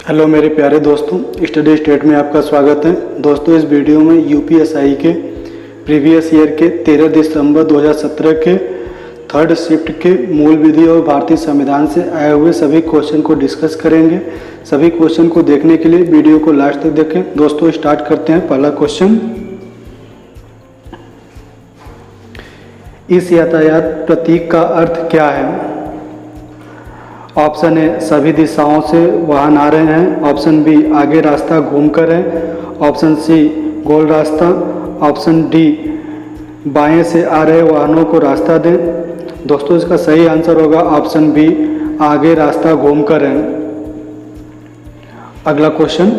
Hello मेरे प्यारे दोस्तों, स्टडी स्टेट में आपका स्वागत है। दोस्तों, इस वीडियो में यूपीएसआई के प्रीवियस ईयर के 13 दिसंबर 2017 के थर्ड शिफ्ट के मूल विधि और भारतीय संविधान से आए हुए सभी क्वेश्चन को डिस्कस करेंगे। सभी क्वेश्चन को देखने के लिए वीडियो को लास्ट तक देखें। दोस्तों, स्टार्ट करते हैं। पहला क्वेश्चन, इस यातायात प्रतीक का अर्थ क्या है? ऑप्शन ए, सभी दिशाओं से वाहन आ रहे हैं। ऑप्शन बी, आगे रास्ता घूमकर है। ऑप्शन सी, गोल रास्ता। ऑप्शन डी, बाएं से आ रहे वाहनों को रास्ता दें। दोस्तों, इसका सही आंसर होगा ऑप्शन बी, आगे रास्ता घूमकर है। अगला क्वेश्चन,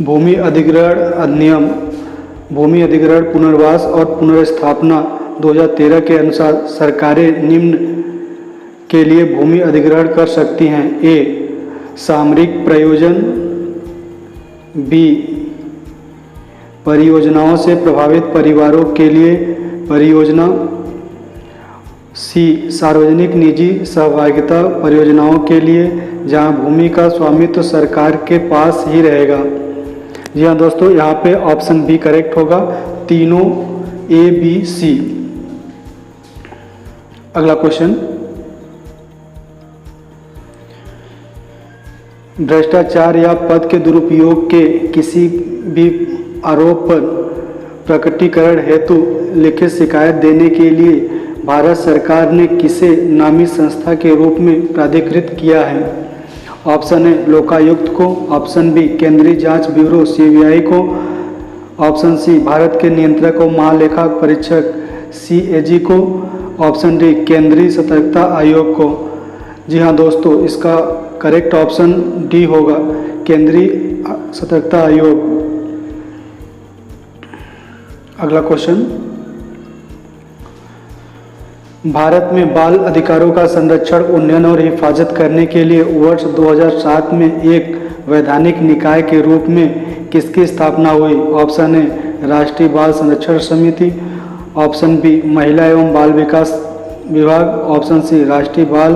भूमि अधिग्रहण अधिनियम, भूमि अधिग्रहण, पुनर्वास और पुनर्स्थापना 2013 के अनुसार सरकारें निम्न के लिए भूमि अधिग्रहण कर सकती हैं। ए, सामरिक प्रयोजन। बी, परियोजनाओं से प्रभावित परिवारों के लिए परियोजना। सी, सार्वजनिक निजी सहभागिता परियोजनाओं के लिए जहां भूमि का स्वामित्व सरकार के पास ही रहेगा। जी हाँ दोस्तों, यहाँ पे ऑप्शन बी करेक्ट होगा, तीनों ए बी सी। अगला क्वेश्चन, भ्रष्टाचार या पद के दुरुपयोग के किसी भी आरोप पर प्रकटीकरण हेतु लिखित शिकायत देने के लिए भारत सरकार ने किसे नामी संस्था के रूप में प्राधिकृत किया है? ऑप्शन ए, लोकायुक्त को। ऑप्शन बी, केंद्रीय जांच ब्यूरो सीबीआई को। ऑप्शन सी, भारत के नियंत्रक और महालेखा परीक्षक सीएजी को। ऑप्शन डी, केंद्रीय सतर्कता आयोग को। जी हाँ दोस्तों, इसका करेक्ट ऑप्शन डी होगा, केंद्रीय सतर्कता आयोग। अगला क्वेश्चन, भारत में बाल अधिकारों का संरक्षण, उन्नयन और हिफाजत करने के लिए वर्ष 2007 में एक वैधानिक निकाय के रूप में किसकी स्थापना हुई? ऑप्शन ए, राष्ट्रीय बाल संरक्षण समिति। ऑप्शन बी, महिला एवं बाल विकास विभाग। ऑप्शन सी, राष्ट्रीय बाल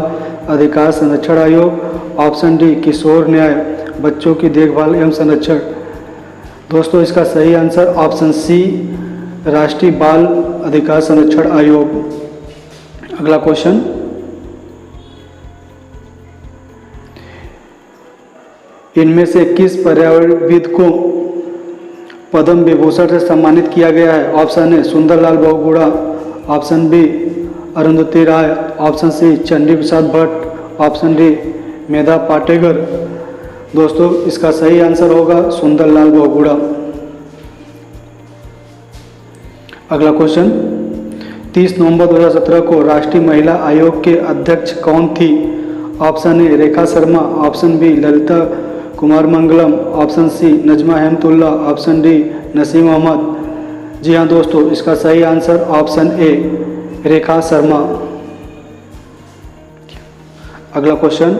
अधिकार संरक्षण आयोग। ऑप्शन डी, किशोर न्याय, बच्चों की देखभाल एवं संरक्षण। दोस्तों, इसका सही आंसर ऑप्शन सी, राष्ट्रीय बाल अधिकार संरक्षण आयोग। अगला क्वेश्चन, इनमें से किस पर्यावरणविद को पद्म विभूषण से सम्मानित किया गया है? Option A, Sunderlal Bahuguna. Option B, Arundhati Roy. Option C, Chandi Prasad Bhatt. Option D, Medha Patkar. दोस्तों, इसका सही आंसर होगा सुंदरलाल बहुगुणा। अगला क्वेश्चन, 30 नवंबर 2017 को राष्ट्रीय महिला आयोग के अध्यक्ष कौन थी? Option A, Rekha Sharma. Option B, Lalitha Kumaramangalam. Option C, Najma Heptulla. Option D, Naseem Ahmad. जी हाँ दोस्तों, इसका सही answer option A, Rekha Sharma. अगला क्वेश्चन,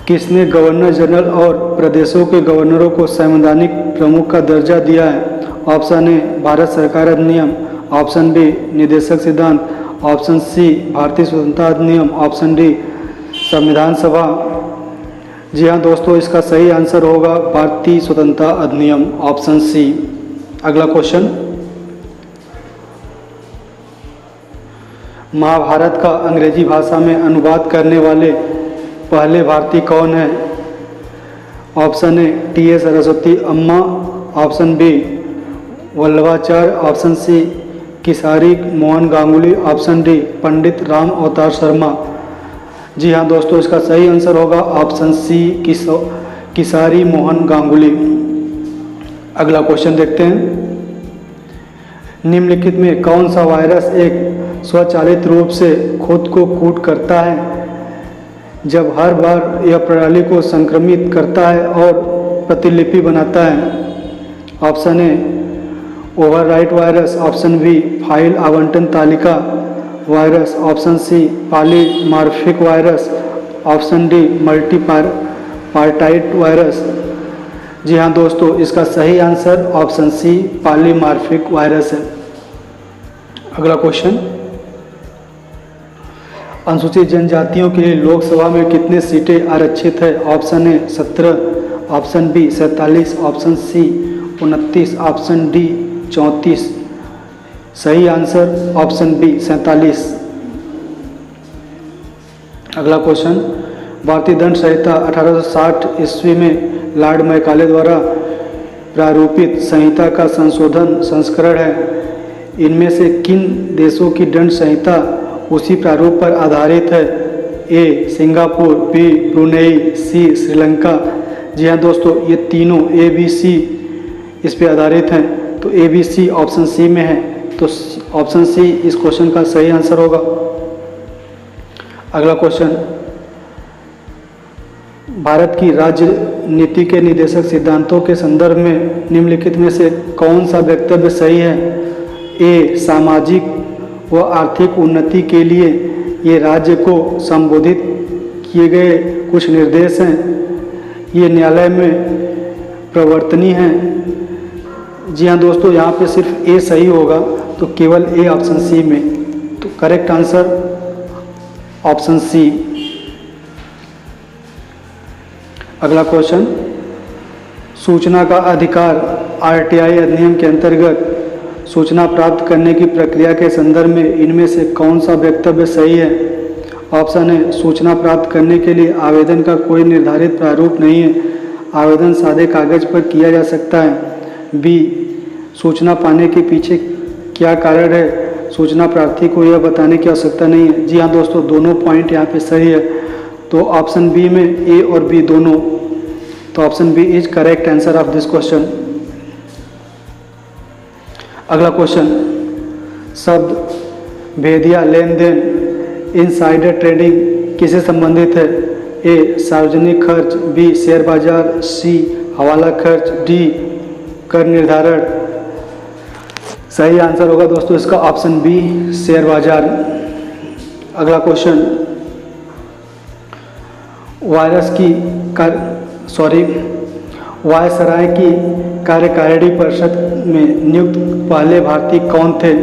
किसने गवर्नर जनरल और प्रदेशों के गवर्नरों को संवैधानिक प्रमुख का दर्जा दिया है? ऑप्शन ए, भारत सरकार अधिनियम। ऑप्शन बी, निदेशक सिद्धांत। ऑप्शन सी, भारतीय स्वतंत्रता अधिनियम। ऑप्शन डी, संविधान सभा। जी हाँ दोस्तों, इसका सही आंसर होगा भारतीय स्वतंत्रता अधिनियम, ऑप्शन सी। अगला क्वेश्चन, महाभारत का अंग्रेजी भाषा में अनुवाद करने वाले पहले भारतीय कौन है? Option A, T S Saraswati Amma. Option B, Vallabhacharya. Option C, Kisari Mohan Ganguli. Option D, Pandit Ram Avatar Sharma. जी हाँ दोस्तों, इसका सही आंसर होगा ऑप्शन सी, किसारी मोहन गांगुली। अगला क्वेश्चन देखते हैं, निम्नलिखित में कौन सा वायरस एक स्वचालित रूप से खुद को कूट करता है जब हर बार यह प्रणाली को संक्रमित करता है और प्रतिलिपि बनाता है? Option A, overwrite virus. Option B, file आवंटन तालिका virus. Option C, polymorphic virus. Option D, multipartite virus. जी हाँ दोस्तों, इसका सही answer option C, polymorphic virus है। अगला क्वेश्चन, अनुसूचित जनजातियों के लिए लोकसभा में कितने सीटें आरक्षित है? Option A 17, option B 47, option C 29, option D 34। सही आंसर ऑप्शन बी 47। अगला क्वेश्चन, भारतीय दंड संहिता 1860 ईस्वी में लॉर्ड मैकाले द्वारा प्रारूपित संहिता का संशोधन संस्करण है। इनमें से किन देशों की दंड संहिता उसी प्रारूप पर आधारित है? ए सिंगापुर, बी ब्रुनेई, सी श्रीलंका। जी हाँ दोस्तों, ये तीनों ए बी सी इस पे आधारित हैं, तो A B C option C में है, तो ऑप्शन सी इस क्वेश्चन का सही आंसर होगा। अगला क्वेश्चन, भारत की राजनीति के निर्देशक सिद्धांतों के संदर्भ में निम्नलिखित में से कौन सा वक्तव्य सही है? ए सामाजिक व आर्थिक उन्नति के लिए ये राज्य को संबोधित किए गए कुछ निर्देश हैं, ये न्यायालय में प्रवर्तनीय हैं। जी हाँ दोस्तों, यहाँ पे सिर्फ ए सही होगा, तो केवल ए ऑप्शन सी में, तो करेक्ट आंसर ऑप्शन सी। अगला क्वेश्चन, सूचना का अधिकार आरटीआई अधिनियम के अंतर्गत सूचना प्राप्त करने की प्रक्रिया के संदर्भ में इनमें से कौन सा वक्तव्य सही है? ऑप्शन है, सूचना प्राप्त करने के लिए आवेदन का कोई निर्धारित प्रारूप नहीं है, आवेदन सादे कागज पर किया जा सकता है। बी, सूचना पाने के पीछे क्या कारण है, सूचना प्रार्थी को यह बताने की आवश्यकता नहीं है। जी हाँ दोस्तों, दोनों पॉइंट यहाँ पे सही है, तो ऑप्शन बी में ए और बी दोनों, तो option B is correct answer of this question. अगला क्वेश्चन, शब्द भेदिया लेन देन इनसाइडर ट्रेडिंग किससे संबंधित है? ए सार्वजनिक खर्च, बी शेयर बाजार, सी हवाला खर्च, डी कर निर्धारण। सही आंसर होगा दोस्तों इसका ऑप्शन बी शेयर बाजार। अगला क्वेश्चन, वायसराय की कार्यकारिणी परिषद में नियुक्त पहले भारतीय कौन थे?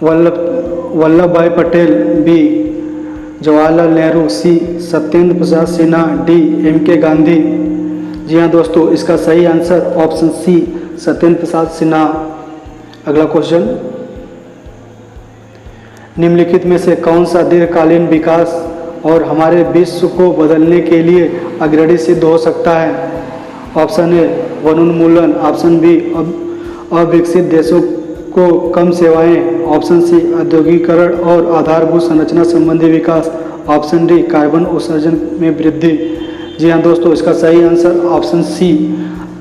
वल्लभ भाई पटेल, बी जवाहरलाल नेहरू, सी सत्येंद्र प्रसाद सिन्हा, डी एम के गांधी। जी हाँ दोस्तों, इसका सही आंसर ऑप्शन सी सत्येंद्र प्रसाद सिन्हा। अगला क्वेश्चन, निम्नलिखित में से कौन सा दीर्घकालीन विकास और हमारे विश्व को बदलने के लिए अग्रणी सिद्ध हो सकता है? ऑप्शन ए वनोन्मूलन, ऑप्शन बी अविकसित देशों को कम सेवाएं, ऑप्शन सी औद्योगिकरण और आधारभूत संरचना संबंधी विकास, ऑप्शन डी कार्बन उत्सर्जन में वृद्धि। जी हाँ दोस्तों, इसका सही आंसर ऑप्शन सी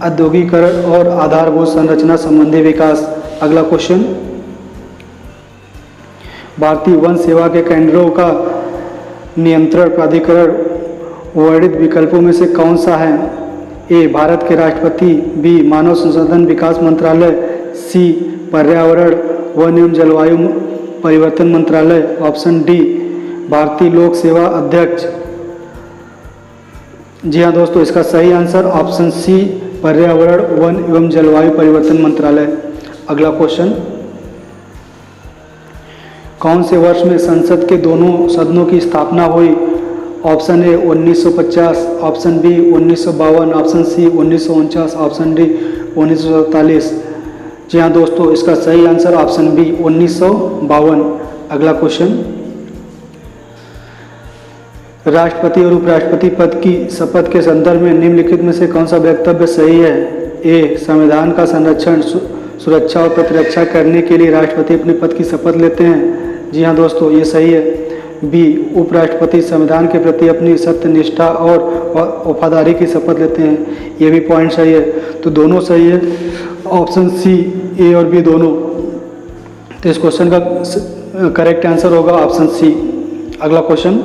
औद्योगिकरण और आधारभूत संरचना संबंधी विकास। अगला क्वेश्चन, भारतीय वन सेवा के केंद्रों का नियंत्रण प्राधिकरण वर्णित विकल्पों में से कौन सा है? ए भारत के राष्ट्रपति, बी मानव संसाधन विकास मंत्रालय, सी पर्यावरण वन एवं जलवायु परिवर्तन मंत्रालय, ऑप्शन डी भारतीय लोक सेवा अध्यक्ष। जी हाँ दोस्तों, इसका सही आंसर ऑप्शन सी पर्यावरण वन एवं जलवायु परिवर्तन मंत्रालय। अगला क्वेश्चन, कौन से वर्ष में संसद के दोनों सदनों की स्थापना हुई? Option A 1950, option B 1952, option C 1949, option D 1947। जी हाँ दोस्तों, इसका सही आंसर ऑप्शन बी 1952। अगला क्वेश्चन, राष्ट्रपति और उपराष्ट्रपति पद की शपथ के संदर्भ में निम्नलिखित में से कौन सा वक्तव्य सही है? ए संविधान का संरक्षण, सुरक्षा और प्रतिरक्षा करने के लिए राष्ट्रपति अपने पद की शपथ लेते हैं। जी हाँ दोस्तों, ये सही है। बी उपराष्ट्रपति संविधान के प्रति अपनी सत्यनिष्ठा और वफादारी की शपथ लेते हैं, ये भी पॉइंट सही है, तो दोनों सही है, ऑप्शन सी ए और बी दोनों। तो इस क्वेश्चन का करेक्ट आंसर होगा ऑप्शन सी। अगला क्वेश्चन,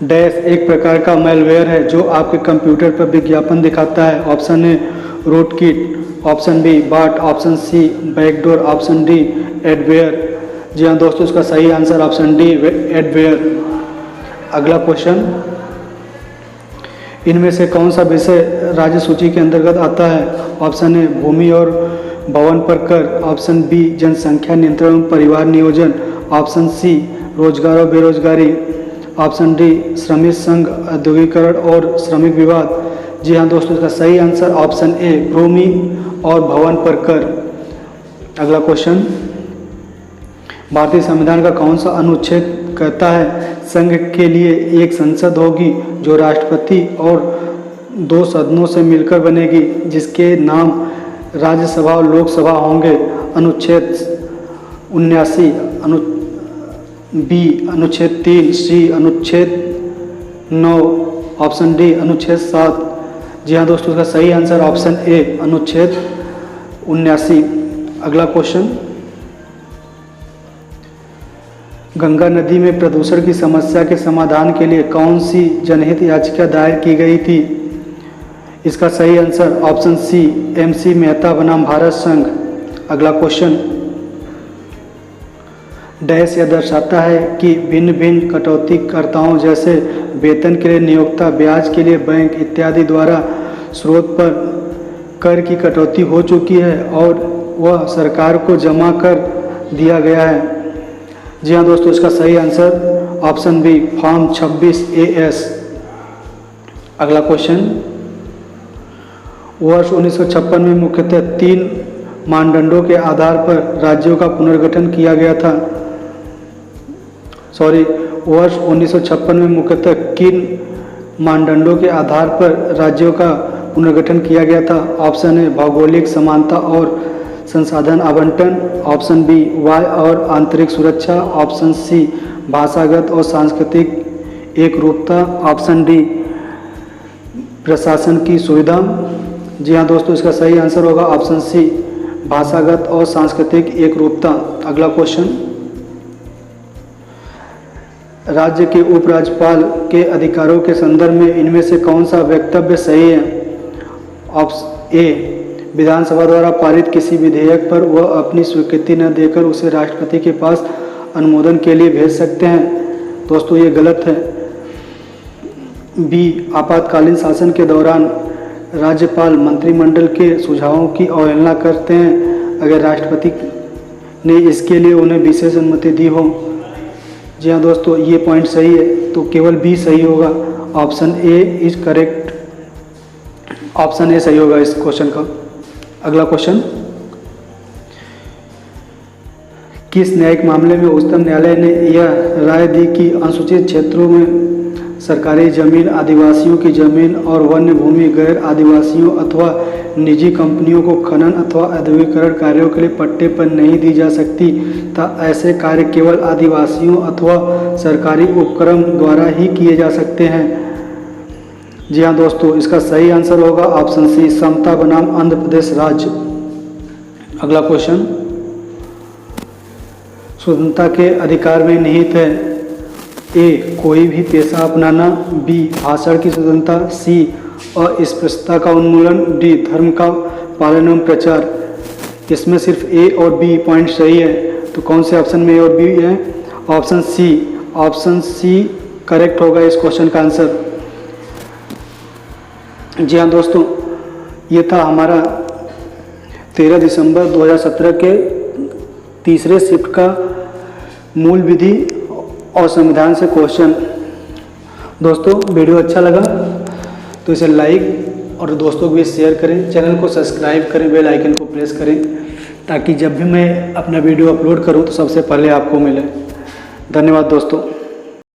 डैश एक प्रकार का मैलवेयर है जो आपके कंप्यूटर पर विज्ञापन दिखाता है। Option A rootkit, option B bot, option C backdoor, option D adware. जी हाँ दोस्तों, इसका सही आंसर ऑप्शन डी एडवेयर। अगला क्वेश्चन, इनमें से कौन सा विषय राज्य सूची के अंतर्गत आता है? ऑप्शन ए भूमि और भवन पर कर, ऑप्शन बी जनसंख्या नियंत्रण परिवार नियोजन, ऑप्शन सी रोजगार और बेरोजगारी, ऑप्शन डी श्रमिक संघ, औद्योगिकरण और श्रमिक विवाद। जी हाँ दोस्तों, इसका सही आंसर ऑप्शन ए भूमि और भवन पर कर। अगला क्वेश्चन, भारतीय संविधान का कौन सा अनुच्छेद कहता है संघ के लिए एक संसद होगी जो राष्ट्रपति और 2 सदनों से मिलकर बनेगी, जिसके नाम राज्यसभा और लोकसभा होंगे। अनुच्छेद 79, बी अनुच्छेद 3, सी अनुच्छेद 9, ऑप्शन डी अनुच्छेद 7। जी हाँ दोस्तों, इसका सही आंसर ऑप्शन ए अनुच्छेद 79। अगला क्वेश्चन, गंगा नदी में प्रदूषण की समस्या के समाधान के लिए कौन सी जनहित याचिका दायर की गई थी? इसका सही answer option C MC Mehta बनाम भारत संघ। अगला क्वेश्चन, डैश यह दर्शाता है कि भिन्न भिन्न कटौतीकर्ताओं जैसे वेतन के लिए नियोक्ता, ब्याज के लिए बैंक इत्यादि द्वारा स्रोत पर कर की कटौती हो चुकी है और वह सरकार को जमा कर दिया गया है। जी हाँ दोस्तों, इसका सही answer option B form 26AS। अगला क्वेश्चन, वर्ष 1956 में मुख्यतः 3 मानदंडों के आधार पर राज्यों का पुनर्गठन किया गया था। वर्ष 1956 में मुख्यतः किन मानदंडों के आधार पर राज्यों का पुनर्गठन किया गया था? ऑप्शन ए भौगोलिक समानता और संसाधन आवंटन, ऑप्शन बी वायु और आंतरिक सुरक्षा, ऑप्शन सी भाषागत और सांस्कृतिक एकरूपता, ऑप्शन डी प्रशासन की सुविधा। जी हाँ दोस्तों, इसका सही आंसर होगा ऑप्शन सी भाषागत और सांस्कृतिक एकरूपता। अगला क्वेश्चन, राज्य के उपराज्यपाल के अधिकारों के संदर्भ में इनमें से कौन सा वक्तव्य सही है? ऑप्शन ए विधानसभा द्वारा पारित किसी विधेयक पर वह अपनी स्वीकृति न देकर उसे राष्ट्रपति के पास अनुमोदन के लिए भेज सकते हैं। दोस्तों ये गलत है। बी आपातकालीन शासन के दौरान राज्यपाल मंत्रिमंडल के सुझावों की अवहेलना करते हैं अगर राष्ट्रपति ने इसके लिए उन्हें विशेष अनुमति दी हो। जी हाँ दोस्तों, ये पॉइंट सही है, तो केवल बी सही होगा। Option A is correct, option A सही होगा इस क्वेश्चन का। अगला क्वेश्चन, किस न्यायिक मामले में उच्चतम न्यायालय ने यह राय दी कि अनुसूचित क्षेत्रों में सरकारी जमीन, आदिवासियों की जमीन और वन्य भूमि गैर आदिवासियों अथवा निजी कंपनियों को खनन अथवा औद्योगिकरण कार्यों के लिए पट्टे पर नहीं दी जा सकती तथा ऐसे कार्य केवल आदिवासियों अथवा सरकारी उपक्रम द्वारा ही किए जा सकते हैं? जी हाँ दोस्तों, इसका सही आंसर होगा ऑप्शन सी समता बनाम आंध्र प्रदेश राज्य। अगला क्वेश्चन, स्वतंत्रता के अधिकार में निहित है ए कोई भी पेशा अपनाना, बी भाषण की स्वतंत्रता, सी अस्पृश्यता का उन्मूलन, डी धर्म का पालन एवं प्रचार। इसमें सिर्फ ए और बी पॉइंट सही है, तो कौन से ऑप्शन में ए और बी है? ऑप्शन सी करेक्ट होगा इस क्वेश्चन का आंसर। जी हाँ दोस्तों, ये था हमारा 13 दिसंबर 2017 के तीसरे शिफ्ट का मूल विधि और संविधान से क्वेश्चन। दोस्तों वीडियो अच्छा लगा तो इसे लाइक और दोस्तों को भी शेयर करें, चैनल को सब्सक्राइब करें, बेल आइकन को प्रेस करें ताकि जब भी मैं अपना वीडियो अपलोड करूं तो सबसे पहले आपको मिले। धन्यवाद दोस्तों।